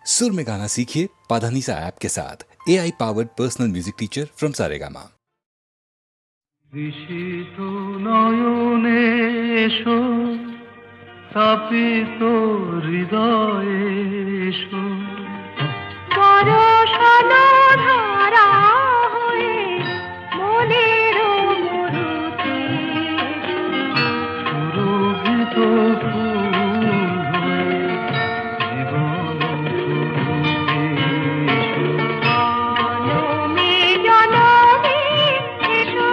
सुर में गाना सीखिए पाधानीसा ऐप के साथ। AI powered personal music teacher from Saregama. বিশিত নয়নে এসো, তাপিত হৃদয়ে এসো, বরষণ ধারা হয়ে মনের মরুতে সুরভিত ফুল হয়ে জীবন তরুতে এসো। জনমে জনমে এসো,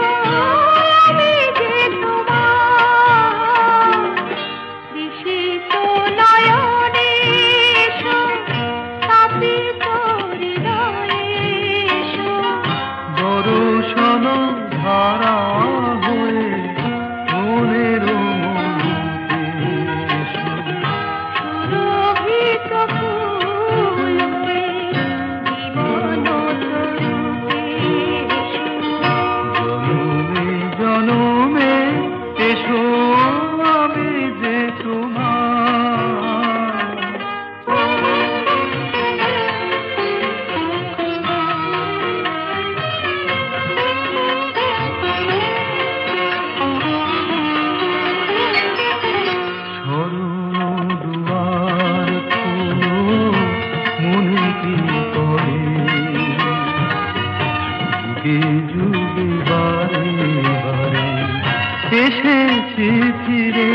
আমি যে তোমার বিশিত নয়নে এসো, তাপিত হৃদয়ে এসো, বরষণ ধারা হয়ে মনের মরুতে এসো। সুরভিত ফুল হয়ে জীবন তরুতে এসো। জনমে জনমে এসো, আমি যে তোমার শরণ দুয়ার খোলো, মনে কি করে যুগে যুগে বারে বারে এসেছি ফিরে।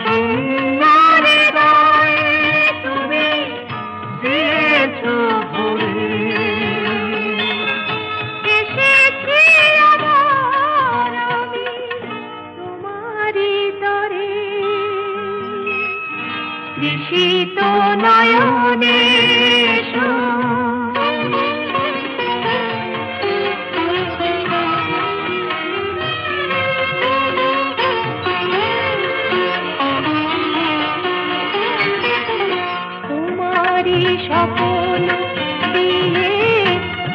সুন্দর হৃদয়ে তুমি দিয়েছো ভরে, এসেছি আবার আমি তোমারই তরে। বিশিত নয়নে এসো, তোমারই স্বপ্ন দিয়ে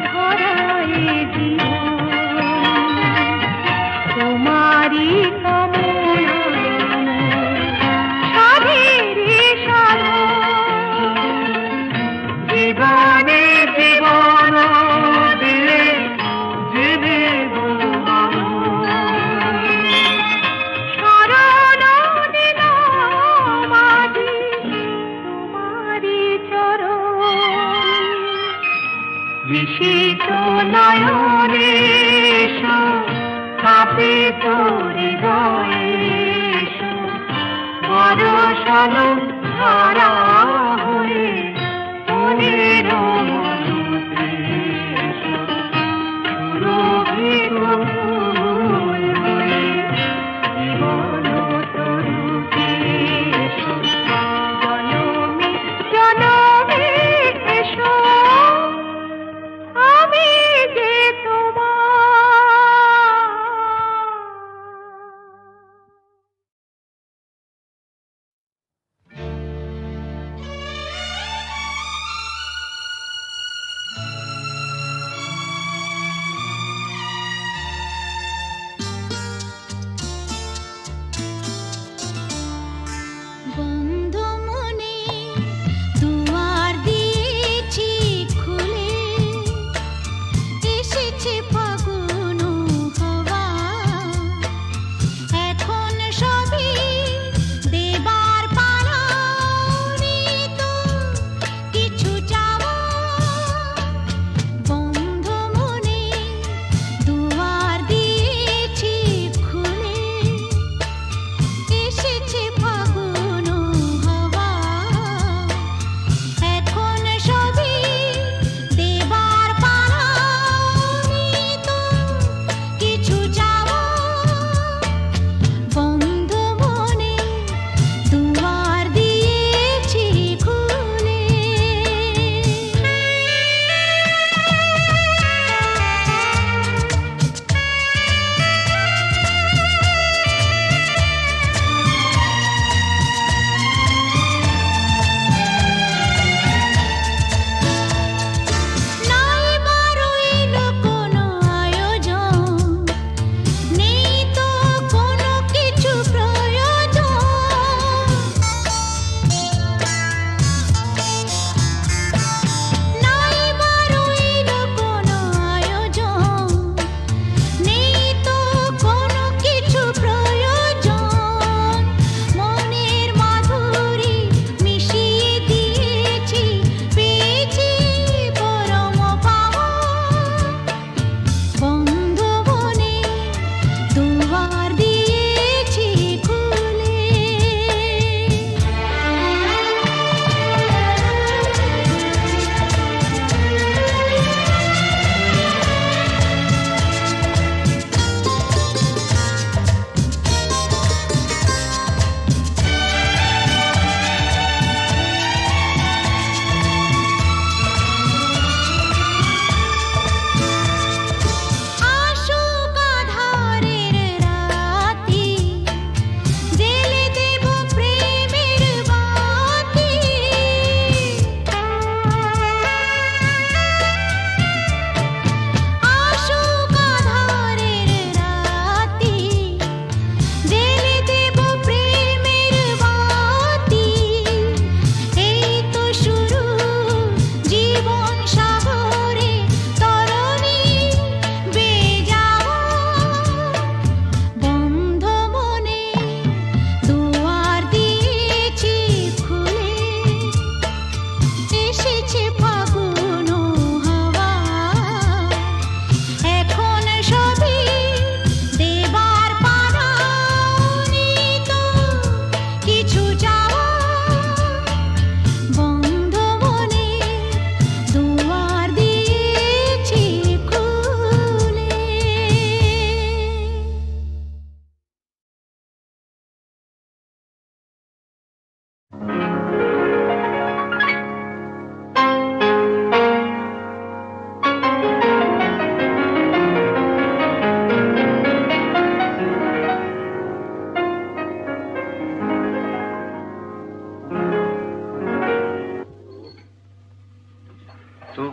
ধরায় জীবন, তোমারই কামনা সাধের সাধন। জীবনে জীবন দিয়ে জীবিত শরণ নিলাম আজি তোমারই চরণ। বিশিত নয়নে এসো, তাপিত হৃদয়ে এসো, বরষণ ধারা হয়ে মনের মরুতে এসো। সুরভিত ফুল হয়ে জীবন তরুতে এসো। জনমে জনমে এসো, আমি যে তোমার।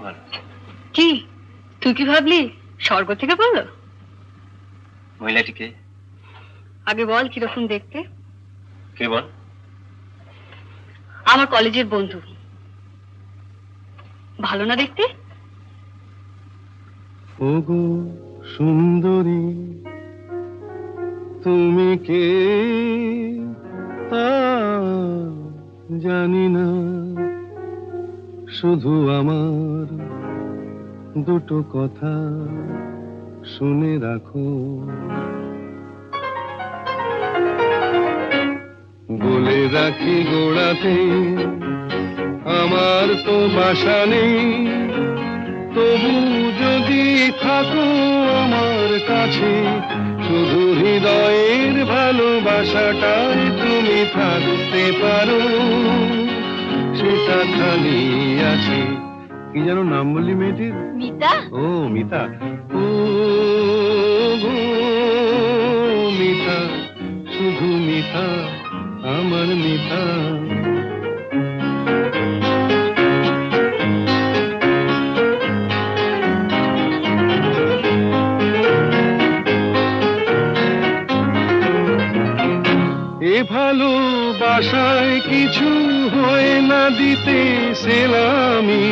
ভালো। কি তুই কি ভাবলি স্বর্গ থেকে বললো? মহিলাটিকে আগে বল কিরকম দেখতে। কে বল? আমার কলেজের বন্ধু। ভালো না দেখতে? ওগো সুন্দরী, তুমি কে তা জানি না, শুধু আমার দুটো কথা শুনে রাখো। বলে রাখি গোড়াতে আমার তো বাসা নেই, তবু যদি থাকো আমার কাছে, শুধু হৃদয়ের ভালোবাসাটাই তুমি থাকতে পারো, সেটা খালি আছে। কি যেন নাম বললি মেয়েটির? মিতা। ও মিতা। ও গো মিতা, শুধু মিতা, আমার মিতা। এ ভালোবাসায় কিছু হয় না দিতে সেলামি,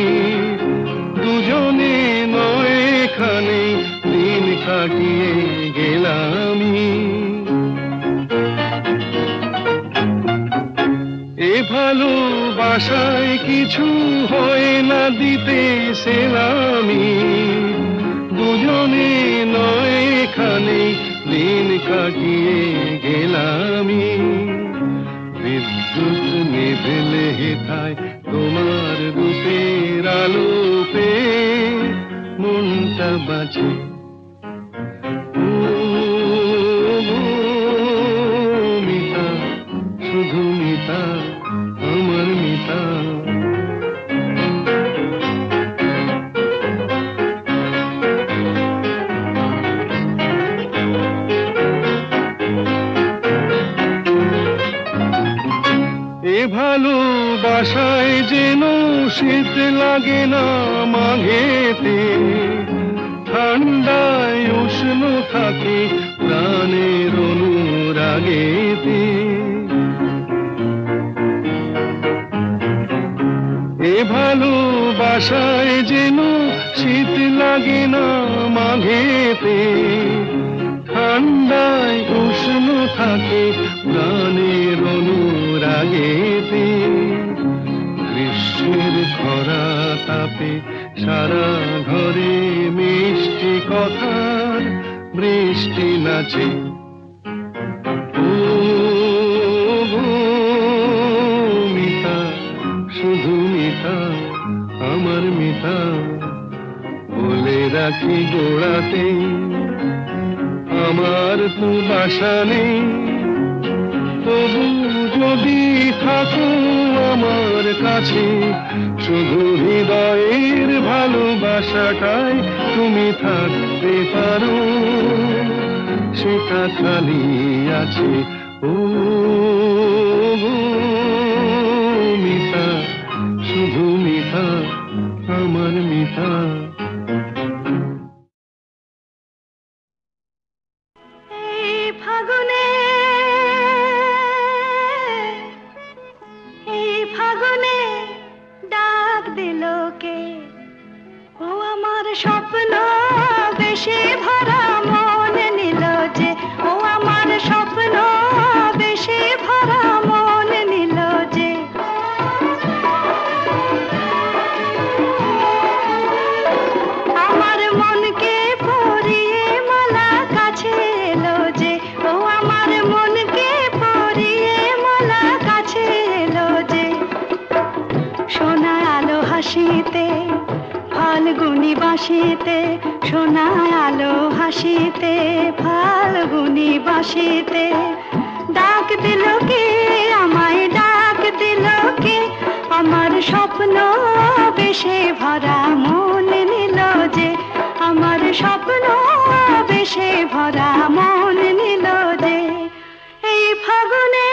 দুজনে নয় এখানে দিন কাটিয়ে গেলামি। এ ভালোবাসায় কিছু হয় না দিতে সেলামি, দুজনে নয় এখানে দিন কাটিয়ে গেলামি। বিদ্যুৎ নিভেলে হেথায় তোমার রূপের আলো পেয়ে মনটা বাঁচে। ও গো মিতা, শুধু মিতা, আমার মিতা। এ ভালোবাসায় যেন শীত লাগে না মাঘেতে, ঠান্ডায় উষ্ণ থাকে প্রাণের অনুরাগেতে। এ ভালোবাসায় যেন শীত লাগে না মাঘেতে, ঠান্ডায় উষ্ণ থাকে প্রাণের অনুরাগেতে। গ্রীষ্মের খরা তাপে সারা ঘরে মিষ্টি কথার বৃষ্টি নাচে। ও গো মিতা, শুধু মিতা, আমার মিতা। বলে রাখি গোড়াতে আমার তো বাসা নেই, তবু যদি থাকো আমার কাছে, শুধু হৃদয়ের ভালোবাসাটাই তুমি থাকতে পারো, সেটা খালি আছে। ও গো মিতা, শুধু মিতা, আমার মিতা। এই ফাগুনে, এই ফাগুনে ডাক দিল কে? ও আমার স্বপ্ন বেশি ভরা মন নিল যে, ও আমার স্বপ্ন বেশি ভরা মন নিল যে। আমার মনকে পরিয়ে মালা কাছে এলো যে, ও আমার মনকে পরিয়ে মালা কাছে এলো যে। সোনা আলো হাসিতে ফাল্গুনি বাঁশিতে, সোনা আলো হাসিতে ফাল্গুনি বাঁশিতে, ডাক দিল কে আমায়, ডাক দিল কে? আমার স্বপ্ন বেশে ভরা মন নিল যে, আমার স্বপ্ন বেশে ভরা মন নিল যে। এই ফাগুনে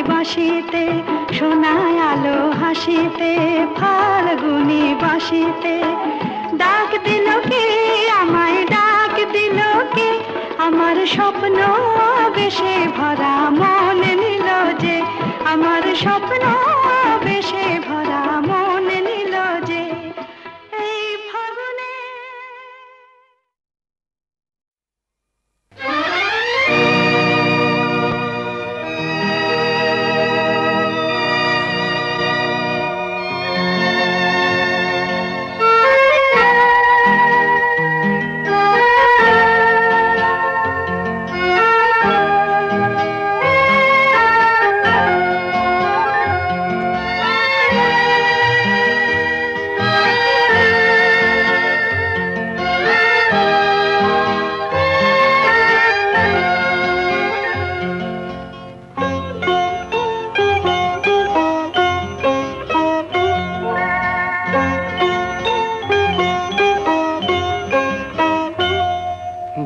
বাঁশিতে শোনায় আলো হাসিতে ফাল্গুনি বাঁশিতে ডাক দিল কে আমায় ডাক দিল কে আমার স্বপ্ন বেশে ভরা মন নিল যে আমার স্বপ্ন বেশে ভরা মন নিল যে এই ফাগুনে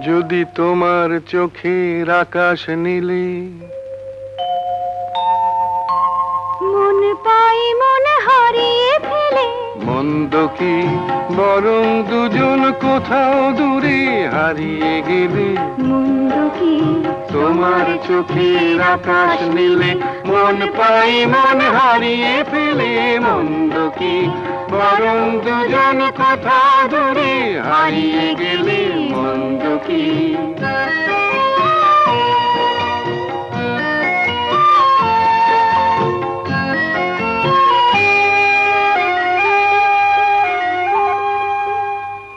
যদি তোমার চোখের আকাশ নীলে মন পাই মন হারিয়ে ফেলে মন্দ কি বরং দুজন কোথাও দূরে হারিয়ে গেলে মন্দ কি তোমার চোখের আকাশ নীলে মন পাই মন হারিয়ে ফেলে মন্দ কি বরং দুজন কোথাও দূরে হারিয়ে গেলে মন্দ কি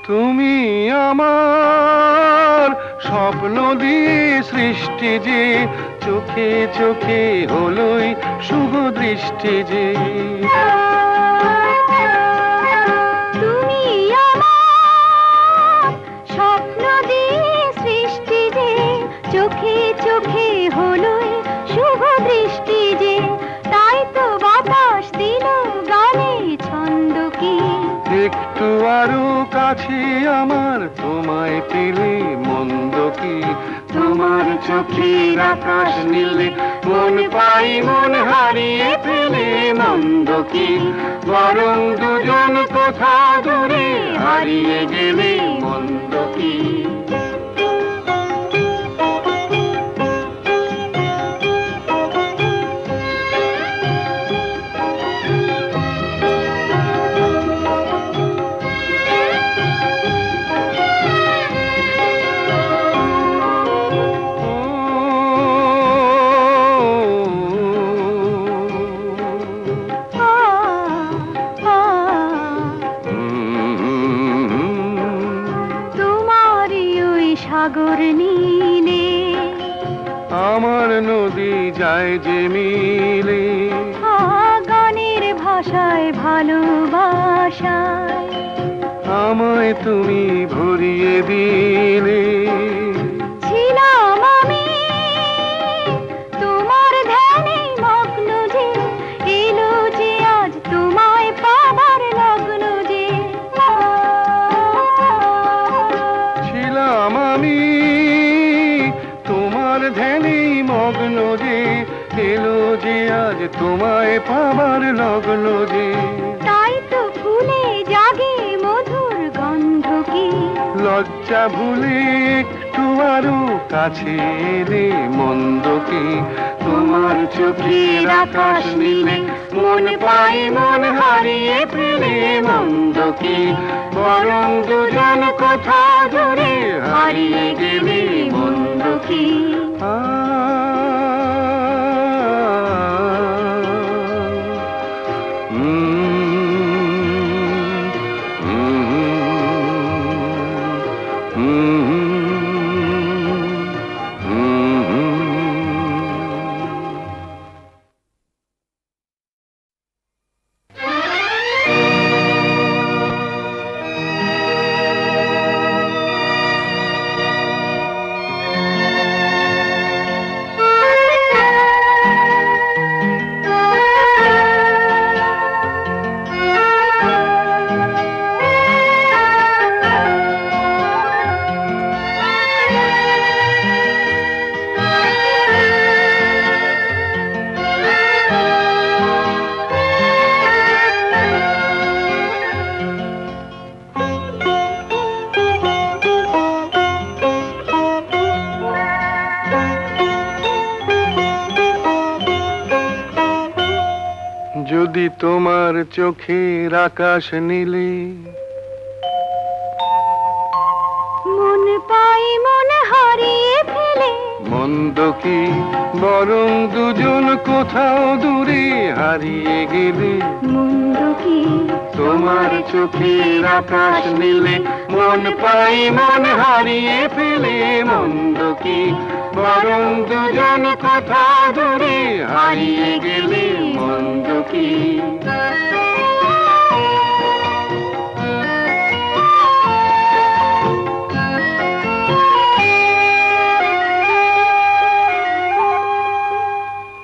তুমি আমার স্বপ্ন দিয়ে সৃষ্টি যে চোখে চোখে হলোই শুভ দৃষ্টি যে তুমি আমার স্বপ্ন দিয়ে সৃষ্টি যে চোখে চোখে হলোই শুভ দৃষ্টি যে তাই তো বাতাস দিল গানে ছন্দ কি একটু আরো কাছে আমার তোমায় পেলে মন্দ কি তোমার চোখের আকাশ নীলে মন পাই মন হারিয়ে ফেলে মন্দ কি বরং দুজন কোথা দূরে হারিয়ে গেলে মন্দ কি সাগর নীলে আমার নদী যায় যে মিলে গানের ভাষায় ভালোবাসায় আমায় তুমি ভরিয়ে দিলে ছিলাম আমি তোমার ধ্যানে মগ্ন যে এলো যে আজ তোমায় পাবার লগ্ন যে ছিলাম আমি তোমার ধ্যানে মগ্ন যে এলো যে আজ তোমায় পাবার লগ্ন যে তাই তো ফুলে জাগে মধুর গন্ধ কি লজ্জা ভুলে একটু আরো কাছে এলে মন্দ কি তোমার চোখের আকাশ নীলে মন পাই মন হারিয়ে ফেলে মন্দ কি বরং দুজন কোথা দূরে হারিয়ে গেলে মন্দ কি তোমার চোখের আকাশ নীলে মন পাই মন হারিয়ে ফেলে, মন্দ কি বরং দুজন কোথাও দূরে হারিয়ে গেলে। মন্দ কি তোমার চোখের আকাশ নীলে মন পাই মন হারিয়ে ফেলে, মন্দ কি বরং দুজন কোথাও দূরে হারিয়ে গেলে। মন্দ কি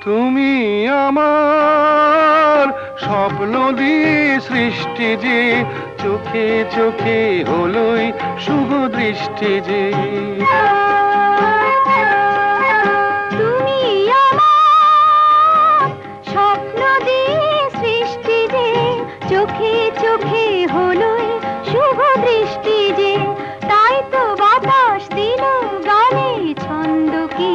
তুমি আমার স্বপ্ন দিয়ে সৃষ্টি যে, চোখে চোখে হলোই শুভ দৃষ্টি যে। তুমি আমার স্বপ্ন দিয়ে সৃষ্টি যে, চোখে চোখে হলোই শুভ দৃষ্টি যে। তাই তো বাতাস দিল গানে ছন্দ কি,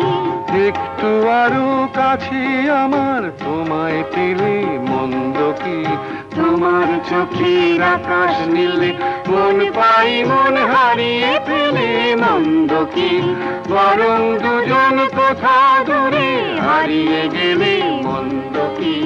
একটু আরো কাছে আমার তোমায় পেলে। মন্দ কি তোমার চোখের আকাশ নীলে মন পাই মন হারিয়ে ফেলে। মন্দ কি বরং দুজন কোথা দূরে হারিয়ে গেলে। মন্দ কি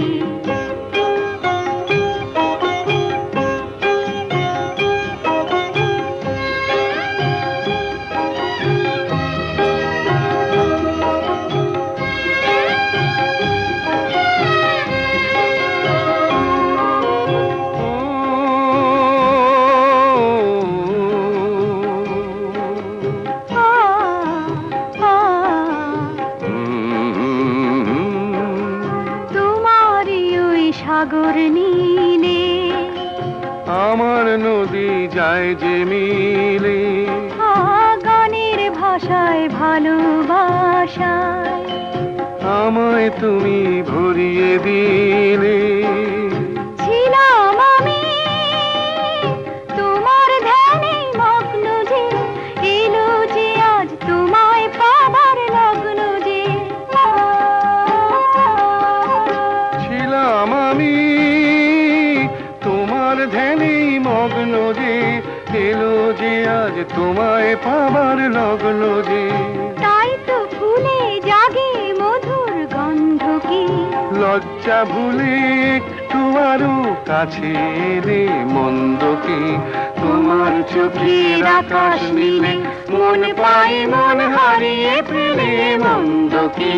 সাগর নীলে আমার নদী যায় যে মিলে। গানের ভাষায় ভালোবাসায় আমায় তুমি ভরিয়ে দিলে। ছিলাম আমি তোমার ধ্যানে মগ্ন যে, এলো যে আজ তোমায় পাবার লগ্ন যে। ছিলাম আমি তোমার ধ্যানে মগ্ন যে, এলো যে আজ তোমায় পাবার লগ্ন যে। তাই তো ফুলে জাগে মধুর গন্ধ কি, লজ্জা ভুলে একটু আরো কাছে এলে। মন্দ কি তোমার চোখের আকাশ নীলে মন পাই মন হারিয়ে ফেলে। মন্দ কি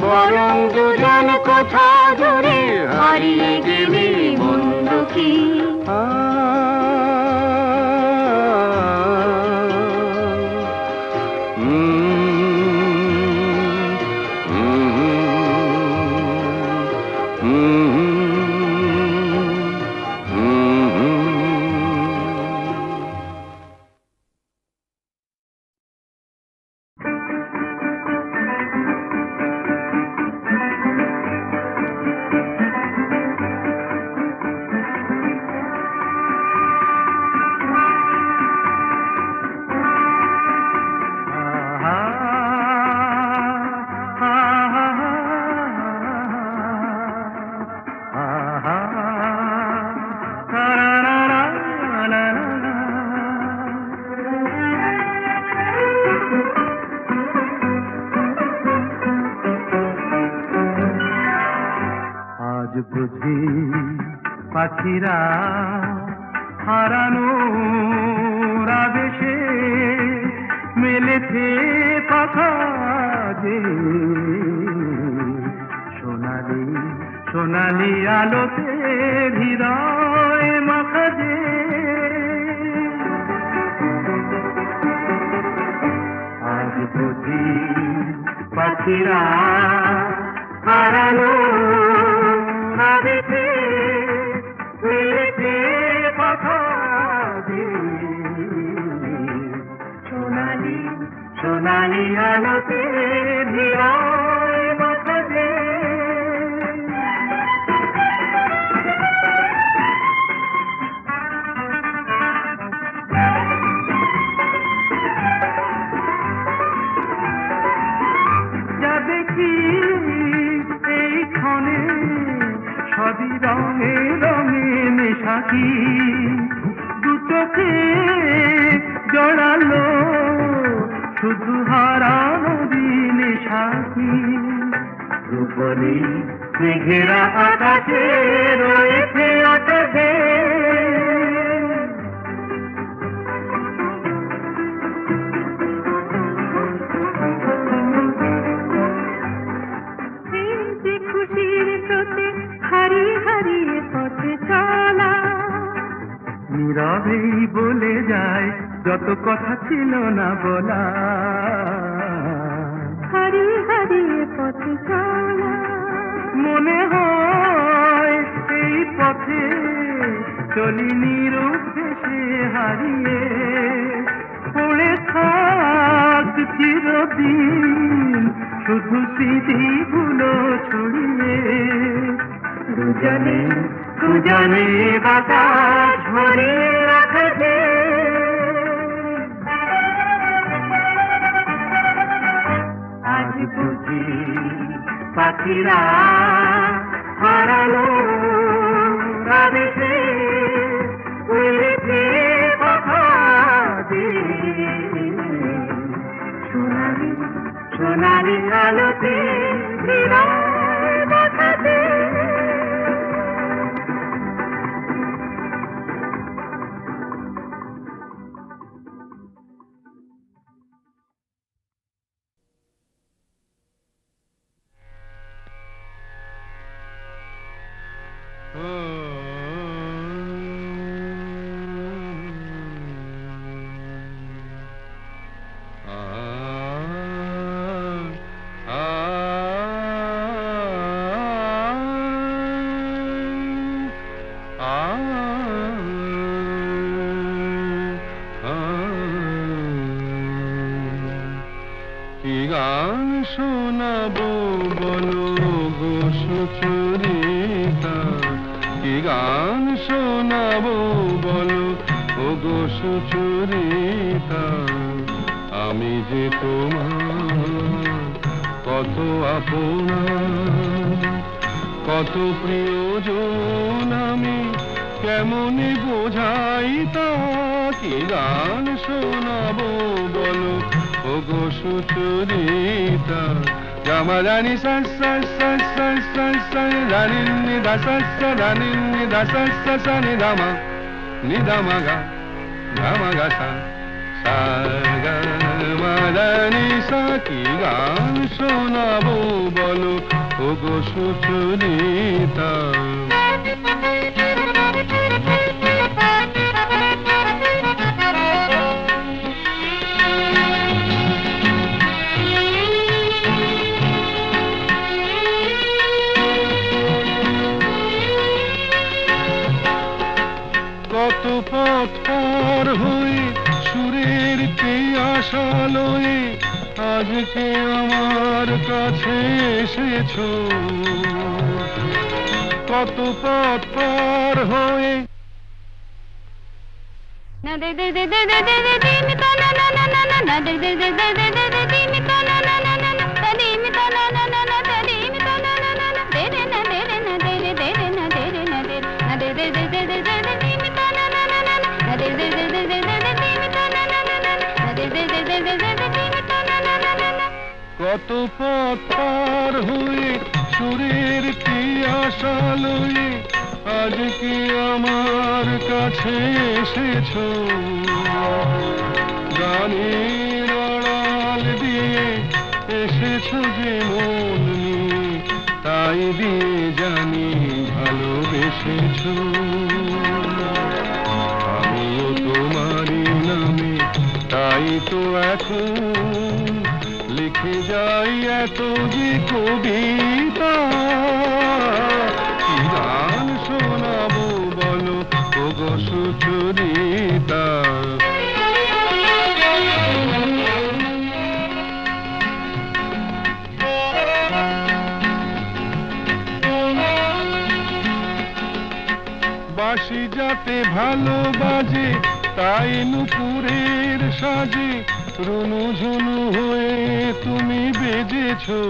বরং দুজন কোথা দূরে হারিয়ে গেলে। মন্দ কি আজ বুঝি পাখিরা হারানো আবেশে মেলেছে পাখা যে, সোনালি সোনালি আলোতে হৃদয় মাখা যে। আজ বুঝি পাখিরা হারানো আবেশে মেলেছে পাখা যে, সোনালি সোনালি আলোতে হৃদয় মাখা যে। যা দেখি এই ক্ষণে সবই রঙে রঙে, চোখে জড়ালো শুধু হারানো দিনে সাথী রূপলি মেঘেরা আকাশে রয়েছে আকাশে খুশির স্রোতে হারিয়ে হারিয়ে পথে চলা নীরবেই বলে যায় যত কথা ছিল না বলা হারিয়ে হারিয়ে পথে চলা মনে হয় এই পথে চলি নিরূপে সে হারিয়ে পড়ে থাক চিরদিন শুধু স্মৃতিগুলো ছড়িয়ে দুজনে দুজনে বাতাস ভরিয়ে রাখবে আজ বুঝি পাখিরা হারালো আবেশে উড়েছে কথা দিয়ে সোনালি সোনালি আলোতে বিরায় বাতাসে কি গান শোনাবো বলো গো সুচরিতা কি গান শোনাবো বলো ও গো সুচরিতা আমি যে তোমার কত আপনা কত প্রিয়জন আমি কেমনে বোঝাই তা কি গান শোনাবো বলো ও গো সুচরিতা গামা রানী সা সা সা সা সা সা রানী নি দা সা সা রানী নি দা সা সা সা নি দামা গা সা সা গা মা রানী সা কি গান শোনাবো বলো ও গো সুচরিতা কত পথ পার হয়ে সুরের আশা লয়ে আজকে আমার কাছে এসেছো কত পথ পার হয়ে না দে দে দে দে দে দে দে দে মি তা না না না না না না দে দে দে দে দে দে দে দে মি তা না না না না না তা দে মি তা না না না না তা দে মি তা না না না না দে রে না দে রে না দে রে দে রে না দে রে না দে না দে দে দে দে দে দে দে মি তা না না না না না দে দে দে দে দে দে দে মি তা না না না না না দে দে দে দে দে দে দে মি তা না না না না কত পথ পার হয়ে সুরের আশা লয়ে আজকে আমার কাছে এসেছো গানের আড়াল দিয়ে এসেছো যে মন নিয়ে তাই দিয়ে জানি ভালোবেসেছো আমিও তোমারই নামে তাই তো এখন লিখে যাই এত যে কবিতা কি গান শোনাবো বলো ও গো সুচরিতা বাঁশি যাতে ভালো বাজে তাই নুপুরের সাজে রুনু ঝুনু হয়ে তুমি বেজেছো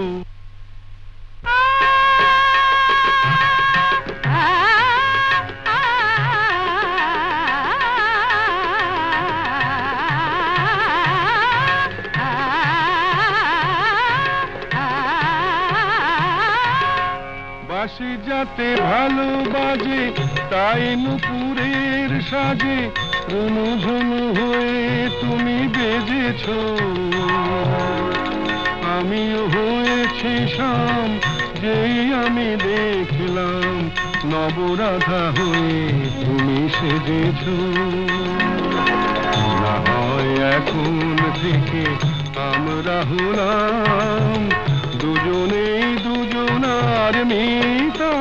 রাতে ভালো বাজে, তাই নুপুরের সাজে রুনুঝুনু হয়ে তুমি বেজেছ। আমিও হয়েছি শাম, যেই আমি দেখলাম নবরাধা হয়ে তুমি সেজেছ। না হয় এখন থেকে আমরা হলাম দুজনেই দুজনার মিতা।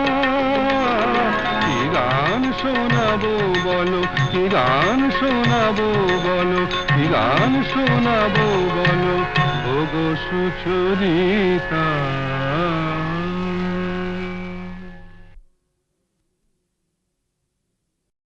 কি গান শোনাবো বলো, কি গান শোনাবো বলো, কি গান শোনাবো বলো, ওগো সুচরিতা।